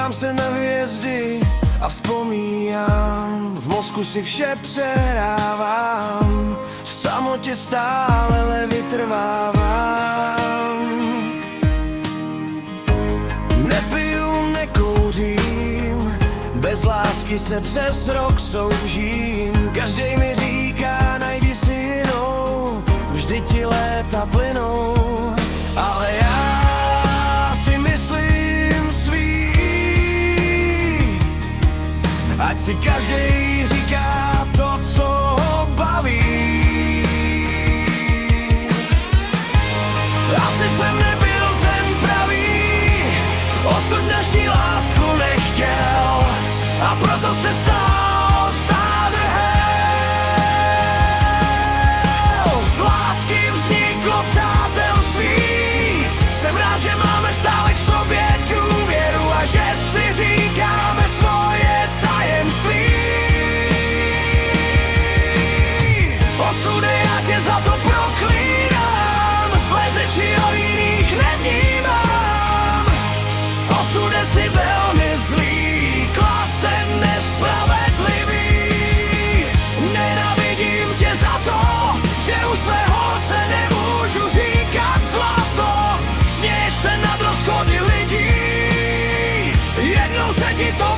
Dívám se na hvězdy a vzpomínám, v mozku si vše přehrávám, v samotě stále vytrvávám. Nepiju, nekouřím, bez lásky se přes rok soužím. Každej mi říká, najdi si jinou, vždy ti léta plynou, ale já si myslím svý. Ať si každej říká to, co ho baví. Asi jsem nebyl ten pravý, osud naší lásku nechtěl, a proto se stal zádrhel. Z lásky vzniklo přátelství, jsem rád, že máme stále k sobě důvěru a že si říkáme svoje tajemství. Osude, já tě za to proklínám, zlé řeči o jiných nevnímám. Osude, si velmi zlý, klase nespravedlivý. Nenávidím tě za to, že u své holce nemůžu říkat zlato. Směješ se nad rozchody lidí, jednou se ti to